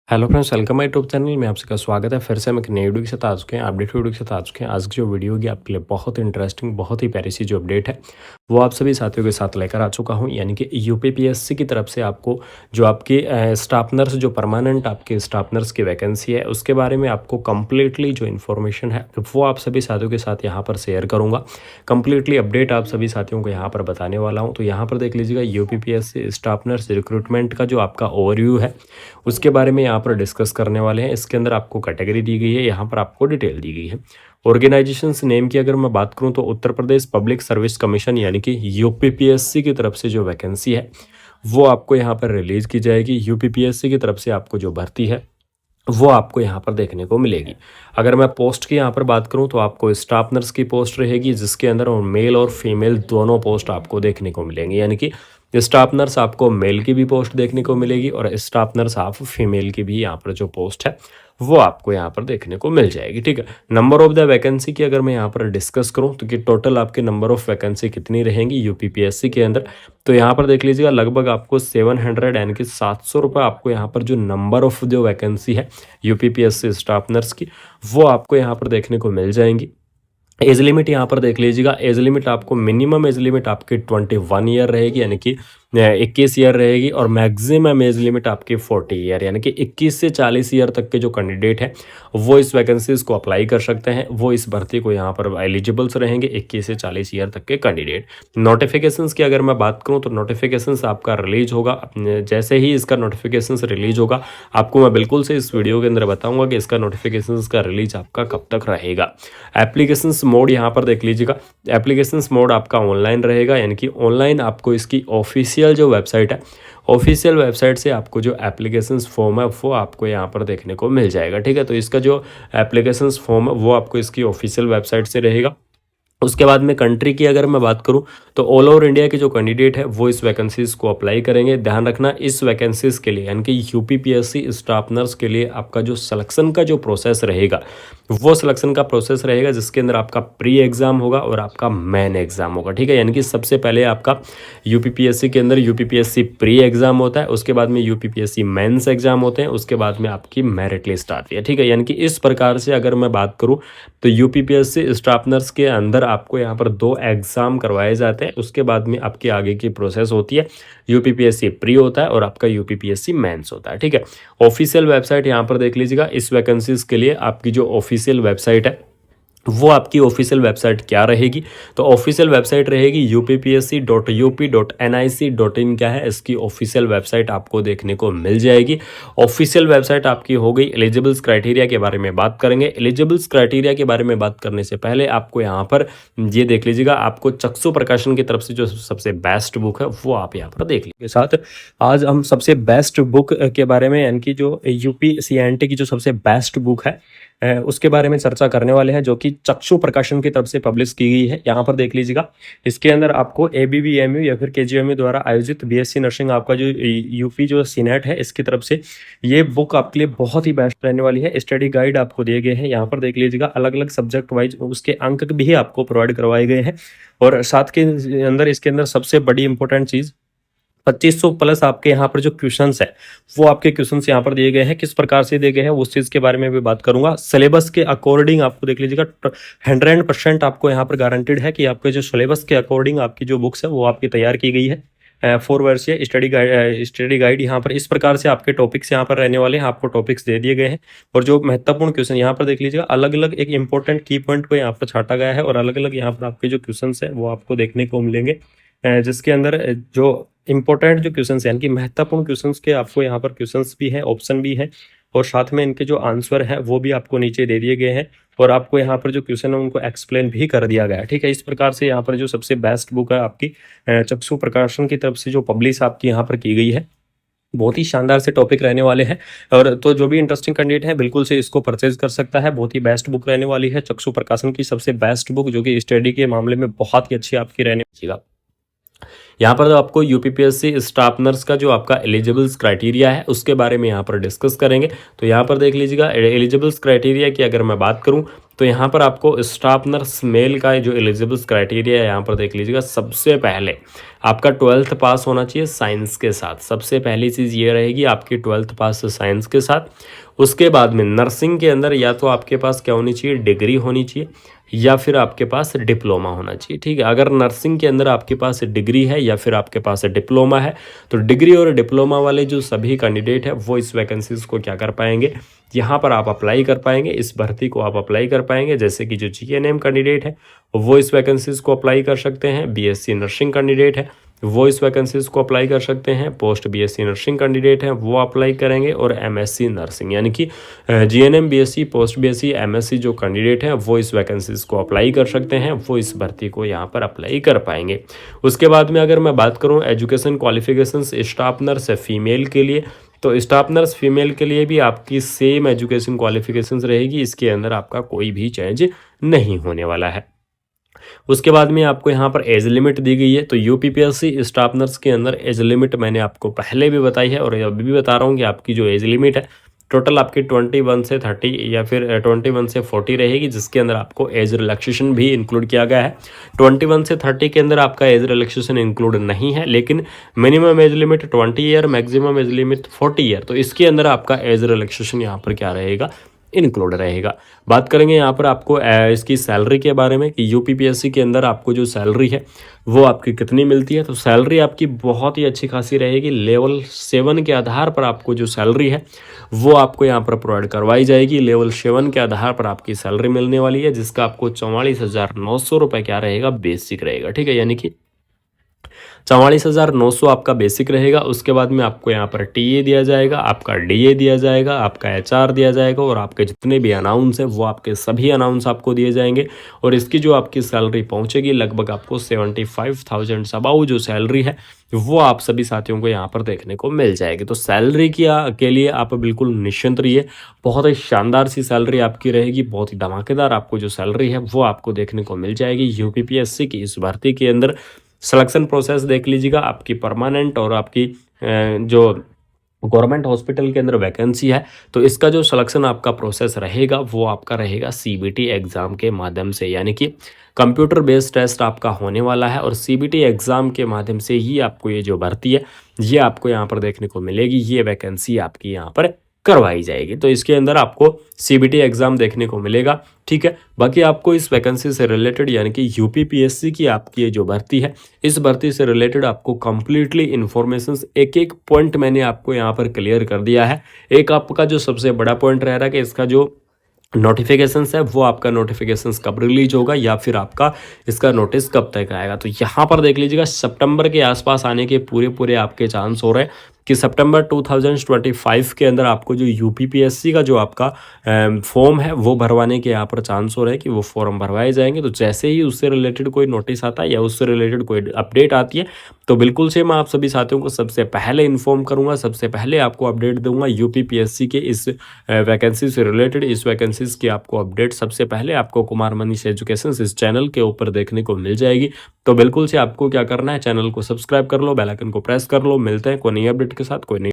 Hello friends, welcome my YouTube channel में आप सबका स्वागत है। फिर से हम एक नई वीडियो के साथ आ चुके हैं, अपडेट वीडियो के साथ आ चुके हैं। आज की जो वीडियो होगी आपके लिए बहुत इंटरेस्टिंग, बहुत ही प्यारी सी जो अपडेट है वो आप सभी साथियों के साथ लेकर आ चुका हूं। यानी कि यूपीपीएससी की तरफ से आपको जो आपके स्टाफ नर्स, जो परमानेंट आपके स्टाफ नर्स की वैकेंसी है, उसके बारे में आपको कंप्लीटली जो इन्फॉर्मेशन है वो आप सभी साथियों के साथ यहाँ पर शेयर करूँगा। कंप्लीटली अपडेट आप सभी साथियों को यहाँ पर बताने वाला हूँ। तो यहाँ पर देख लीजिएगा, यूपीपीएससी स्टाफ नर्स रिक्रूटमेंट का जो आपका ओवरव्यू है उसके बारे में यहाँ पर डिस्कस करने वाले हैं। इसके अंदर आपको कैटेगरी दी गई है, यहाँ पर आपको डिटेल दी गई है। ऑर्गेनाइजेशंस नेम की अगर मैं बात करूँ तो Uttar Pradesh public service commission यानी कि यूपीपीएससी की तरफ से जो वैकेंसी है वो आपको यहाँ पर रिलीज की जाएगी। यूपीपीएससी की तरफ से आपको जो भर्ती है वो आपको यहाँ पर देखने को मिलेगी। अगर मैं पोस्ट की यहाँ पर बात करूँ तो आपको स्टाफ नर्स की पोस्ट रहेगी, जिसके अंदर मेल और फीमेल दोनों पोस्ट आपको देखने को मिलेंगी। यानी कि स्टाफ नर्स आपको मेल की भी पोस्ट देखने को मिलेगी और स्टाफ नर्स आप फीमेल की भी यहाँ पर जो पोस्ट है वो आपको यहाँ पर देखने को मिल जाएगी। ठीक है, नंबर ऑफ द वैकेंसी की अगर मैं यहाँ पर डिस्कस करूँ तो कि टोटल आपके नंबर ऑफ वैकेंसी कितनी रहेंगी यूपीपीएससी के अंदर, तो यहाँ पर देख लीजिएगा लगभग आपको 700 यानी कि 700 रुपये आपको यहाँ पर जो नंबर ऑफ जो वैकेंसी है यूपीपीएससी स्टाफ नर्स की वो आपको यहाँ पर देखने को मिल जाएंगी। एज लिमिट यहाँ पर देख लीजिएगा, एज लिमिट आपको मिनिमम एज लिमिट आपकी 21 ईयर रहेगी, यानी कि 21 ईयर रहेगी, और मैक्सिमम एज लिमिट आपकी 40 ईयर यानी कि 21 से 40 ईयर तक के जो कैंडिडेट हैं वो इस वैकेंसीज को अप्लाई कर सकते हैं। वो इस भर्ती को यहाँ पर एलिजिबल्स रहेंगे 21 से 40 ईयर तक के कैंडिडेट। नोटिफिकेशंस की अगर मैं बात करूँ तो नोटिफिकेशंस आपका रिलीज होगा, जैसे ही इसका नोटिफिकेशंस रिलीज होगा आपको मैं बिल्कुल से इस वीडियो के अंदर बताऊंगा कि इसका नोटिफिकेशंस का रिलीज आपका कब तक रहेगा। एप्लीकेशंस मोड यहाँ पर देख लीजिएगा, एप्लीकेशंस मोड आपका ऑनलाइन रहेगा, यानी कि ऑनलाइन आपको इसकी ऑफिशियल जो वेबसाइट है, ऑफिशियल वेबसाइट से आपको जो एप्लीकेशंस फॉर्म है वो आपको यहाँ पर देखने को मिल जाएगा। ठीक है, तो इसका जो एप्लीकेशंस फॉर्म है वो आपको इसकी ऑफिशियल वेबसाइट से रहेगा। उसके बाद में कंट्री की अगर मैं बात करूं तो ऑल ओवर इंडिया के जो कैंडिडेट है वो इस वैकेंसीज को अप्लाई करेंगे। ध्यान रखना, इस वैकेंसीज के लिए यानी कि यूपीपीएससी स्टाफ नर्स के लिए आपका जो सिलेक्शन का जो प्रोसेस रहेगा वो सिलेक्शन का प्रोसेस रहेगा, जिसके अंदर आपका प्री एग्जाम होगा और आपका मेन एग्जाम होगा। ठीक है, यानी कि सबसे पहले आपका यूपीपीएससी के अंदर यूपीपीएससी प्री एग्जाम होता है, उसके बाद में यूपीपीएससी मेंस एग्जाम होते हैं, उसके बाद में आपकी मेरिट लिस्ट आती है। ठीक है, यानी कि इस प्रकार से अगर मैं बात करूं तो यूपीपीएससी स्टाफ नर्स के अंदर आपको यहाँ पर 2 एग्जाम करवाए जाते हैं, उसके बाद में आपकी आगे की प्रोसेस होती है। यूपीपीएससी प्री होता है और आपका यूपीपीएससी मेंस होता है। ठीक है, ऑफिशियल वेबसाइट यहाँ पर देख लीजिएगा, इस वैकेंसीज के लिए आपकी जो ऑफिशियल वेबसाइट है वो आपकी ऑफिशियल वेबसाइट क्या रहेगी, तो ऑफिशियल वेबसाइट रहेगी uppc.up.nic.in क्या है, इसकी ऑफिशियल वेबसाइट आपको देखने को मिल जाएगी। ऑफिशियल वेबसाइट आपकी हो गई। एलिजिबल्स क्राइटेरिया के बारे में बात करेंगे। एलिजिबल्स क्राइटेरिया के बारे में बात करने से पहले आपको यहाँ पर ये देख लीजिएगा, आपको चक्षु प्रकाशन की तरफ से जो सबसे बेस्ट बुक है वो आप यहाँ पर देख लीजिए। साथ आज हम सबसे बेस्ट बुक के बारे में, यानी कि जो यूपीसीएनटी की जो सबसे बेस्ट बुक है उसके बारे में चर्चा करने वाले हैं, जो कि चक्षु प्रकाशन की तरफ से पब्लिश की गई है। यहाँ पर देख लीजिएगा, इसके अंदर आपको एबीबीएमयू या फिर केजीएमयू द्वारा आयोजित बीएससी नर्सिंग आपका जो यूपी जो सीनेट है इसकी तरफ से ये बुक आपके लिए बहुत ही बेस्ट रहने वाली है। स्टडी गाइड आपको दिए गए हैं, यहाँ पर देख लीजिएगा अलग अलग सब्जेक्ट वाइज उसके अंक भी आपको प्रोवाइड करवाए गए हैं। और साथ के अंदर इसके अंदर सबसे बड़ी इंपॉर्टेंट चीज़ 2500 प्लस आपके यहाँ पर जो क्वेश्चंस है वो आपके क्वेश्चंस यहाँ पर दिए गए हैं, किस प्रकार से दिए गए हैं उस चीज़ के बारे में भी बात करूंगा। सिलेबस के अकॉर्डिंग आपको देख लीजिएगा 100% आपको यहाँ पर गारंटेड है कि आपके जो सिलेबस के अकॉर्डिंग आपकी जो बुक्स है वो आपकी तैयार की गई है। 4 वर्षीय स्टडी गाइड यहाँ पर इस प्रकार से आपके टॉपिक्स यहाँ पर रहने वाले हैं, आपको टॉपिक्स दे दिए गए हैं। और जो महत्वपूर्ण क्वेश्चन यहाँ पर देख लीजिएगा, अलग अलग एक इंपॉर्टेंट की पॉइंट को यहाँ पर छाटा गया है और अलग अलग यहाँ पर आपके जो क्वेश्चन है वो आपको देखने को मिलेंगे, जिसके अंदर जो इंपॉर्टेंट जो क्वेश्चंस हैं यानी कि महत्वपूर्ण क्वेश्चंस के आपको यहाँ पर क्वेश्चंस भी है, ऑप्शन भी है, और साथ में इनके जो आंसर है वो भी आपको नीचे दे दिए गए हैं और आपको यहाँ पर जो क्वेश्चन है उनको एक्सप्लेन भी कर दिया गया है। ठीक है, इस प्रकार से यहाँ पर जो सबसे बेस्ट बुक है आपकी चक्षु प्रकाशन की तरफ से जो पब्लिश आपकी यहाँ पर की गई है, बहुत ही शानदार से टॉपिक रहने वाले हैं। और तो जो भी इंटरेस्टिंग कैंडिडेट है बिल्कुल से इसको परचेज कर सकता है। बहुत ही बेस्ट बुक रहने वाली है, चक्षु प्रकाशन की सबसे बेस्ट बुक, जो कि स्टडी के मामले में बहुत ही अच्छी आपकी रहने वाली। यहाँ पर आपको यूपीपीएससी स्टाफ नर्स का जो आपका एलिजिबल्स क्राइटेरिया है उसके बारे में यहाँ पर डिस्कस करेंगे। तो यहाँ पर देख लीजिएगा, एलिजिबल्स क्राइटेरिया की अगर मैं बात करूँ तो यहाँ पर आपको स्टाफ नर्स मेल का जो एलिजिबल क्राइटेरिया है यहाँ पर देख लीजिएगा। सबसे पहले आपका 12th पास होना चाहिए साइंस के साथ। सबसे पहली चीज़ ये रहेगी आपकी 12th पास साइंस के साथ। उसके बाद में नर्सिंग के अंदर या तो आपके पास क्या होनी चाहिए, डिग्री होनी चाहिए या फिर आपके पास डिप्लोमा होना चाहिए। ठीक है, अगर नर्सिंग के अंदर आपके पास डिग्री है या फिर आपके पास डिप्लोमा है तो डिग्री और डिप्लोमा वाले जो सभी कैंडिडेट है वो इस वैकेंसीज को क्या कर पाएंगे, यहाँ पर आप अप्लाई कर पाएंगे, इस भर्ती को आप अप्लाई कर पाएंगे। जैसे कि जो GNM कैंडिडेट है वो इस वैकेंसीज को अप्लाई कर सकते हैं, BSc नर्सिंग कैंडिडेट है वो इस वैकेंसीज को अप्लाई कर सकते हैं, पोस्ट BSc नर्सिंग कैंडिडेट हैं वो अप्लाई करेंगे, और MSc नर्सिंग यानी कि GNM BSc post BSc MSc जो कैंडिडेट हैं वो इस वैकेंसीज को अप्लाई कर सकते हैं, वो इस भर्ती को यहाँ पर अप्लाई कर पाएंगे। उसके बाद में अगर मैं बात करूँ education qualifications staff nurse female के लिए, तो स्टाफ नर्स फीमेल के लिए भी आपकी सेम एजुकेशन क्वालिफिकेशंस रहेगी, इसके अंदर आपका कोई भी चेंज नहीं होने वाला है। उसके बाद में आपको यहाँ पर एज लिमिट दी गई है। तो UPPSC स्टाफ नर्स के अंदर एज लिमिट मैंने आपको पहले भी बताई है और अभी भी बता रहा हूँ कि आपकी जो एज लिमिट है टोटल आपकी 21 से 30 या फिर 21 से 40 रहेगी, जिसके अंदर आपको एज रिलैक्सेशन भी इंक्लूड किया गया है। 21 से 30 के अंदर आपका एज रिलैक्सेशन इंक्लूड नहीं है, लेकिन minimum age limit 20 year, maximum age limit 40 year, तो इसके अंदर आपका एज रिलैक्सेशन यहाँ पर क्या रहेगा, इंक्लूड रहेगा। बात करेंगे यहाँ पर आपको इसकी सैलरी के बारे में कि UPPSC के अंदर आपको जो सैलरी है वो आपकी कितनी मिलती है। तो सैलरी आपकी बहुत ही अच्छी खासी रहेगी। लेवल 7 के आधार पर आपको जो सैलरी है वो आपको यहाँ पर प्रोवाइड करवाई जाएगी। लेवल 7 के आधार पर आपकी सैलरी मिलने वाली है, जिसका आपको 44,900 रुपये क्या रहेगा, बेसिक रहेगा। ठीक है, यानी कि 44,900 आपका बेसिक रहेगा। उसके बाद में आपको यहाँ पर TA दिया जाएगा, आपका DA दिया जाएगा, आपका HR दिया जाएगा, और आपके जितने भी अनाउंस हैं वो आपके सभी अनाउंस आपको दिए जाएंगे। और इसकी जो आपकी सैलरी पहुँचेगी लगभग आपको 75,000 अबाउ जो सैलरी है वो आप सभी साथियों को यहाँ पर देखने को मिल जाएगी। तो सैलरी के लिए आप बिल्कुल निश्चिंत रहिए। बहुत ही शानदार सी सैलरी आपकी रहेगी, बहुत ही धमाकेदार आपको जो सैलरी है वो आपको देखने को मिल जाएगी। UPPSC की इस भर्ती के अंदर सिलेक्शन प्रोसेस देख लीजिएगा। आपकी परमानेंट और आपकी जो गवर्नमेंट हॉस्पिटल के अंदर वैकेंसी है तो इसका जो सिलेक्शन आपका प्रोसेस रहेगा वो आपका रहेगा CBT एग्ज़ाम के माध्यम से, यानी कि कंप्यूटर बेस्ड टेस्ट आपका होने वाला है, और CBT एग्ज़ाम के माध्यम से ही आपको ये जो भर्ती है ये आपको यहाँ पर देखने को मिलेगी, ये वैकेंसी आपकी यहाँ पर करवाई जाएगी। तो इसके अंदर आपको CBT एग्ज़ाम देखने को मिलेगा। ठीक है, बाकी आपको इस वैकेंसी से रिलेटेड यानी कि UPPSC की आपकी ये जो भर्ती है इस भर्ती से रिलेटेड आपको कंप्लीटली इन्फॉर्मेशंस एक एक पॉइंट मैंने आपको यहाँ पर क्लियर कर दिया है। एक आपका जो सबसे बड़ा पॉइंट रह रहा है कि इसका जो नोटिफिकेशंस है वो आपका नोटिफिकेशंस कब रिलीज होगा या फिर आपका इसका नोटिस कब तक आएगा। तो यहाँ पर देख लीजिएगा सितंबर के आसपास आने के पूरे आपके चांस हो रहे हैं कि सितंबर 2025 के अंदर आपको जो UPPSC का जो आपका फॉर्म है वो भरवाने के यहाँ पर चांस हो रहे हैं कि वो फॉर्म भरवाए जाएंगे। तो जैसे ही उससे रिलेटेड कोई नोटिस आता है या उससे रिलेटेड कोई अपडेट आती है तो बिल्कुल से मैं आप सभी साथियों को सबसे पहले इन्फॉर्म करूंगा, सबसे पहले आपको अपडेट दूंगा। UPPSC के इस वैकेंसी से रिलेटेड, इस वैकेंसीज की आपको अपडेट सबसे पहले आपको कुमार मनीष एजुकेशन इस चैनल के ऊपर देखने को मिल जाएगी। तो बिल्कुल से आपको क्या करना है, चैनल को सब्सक्राइब कर लो, बेल आइकन को प्रेस कर लो। मिलते हैं कोई नई अपडेट के साथ, कोई नई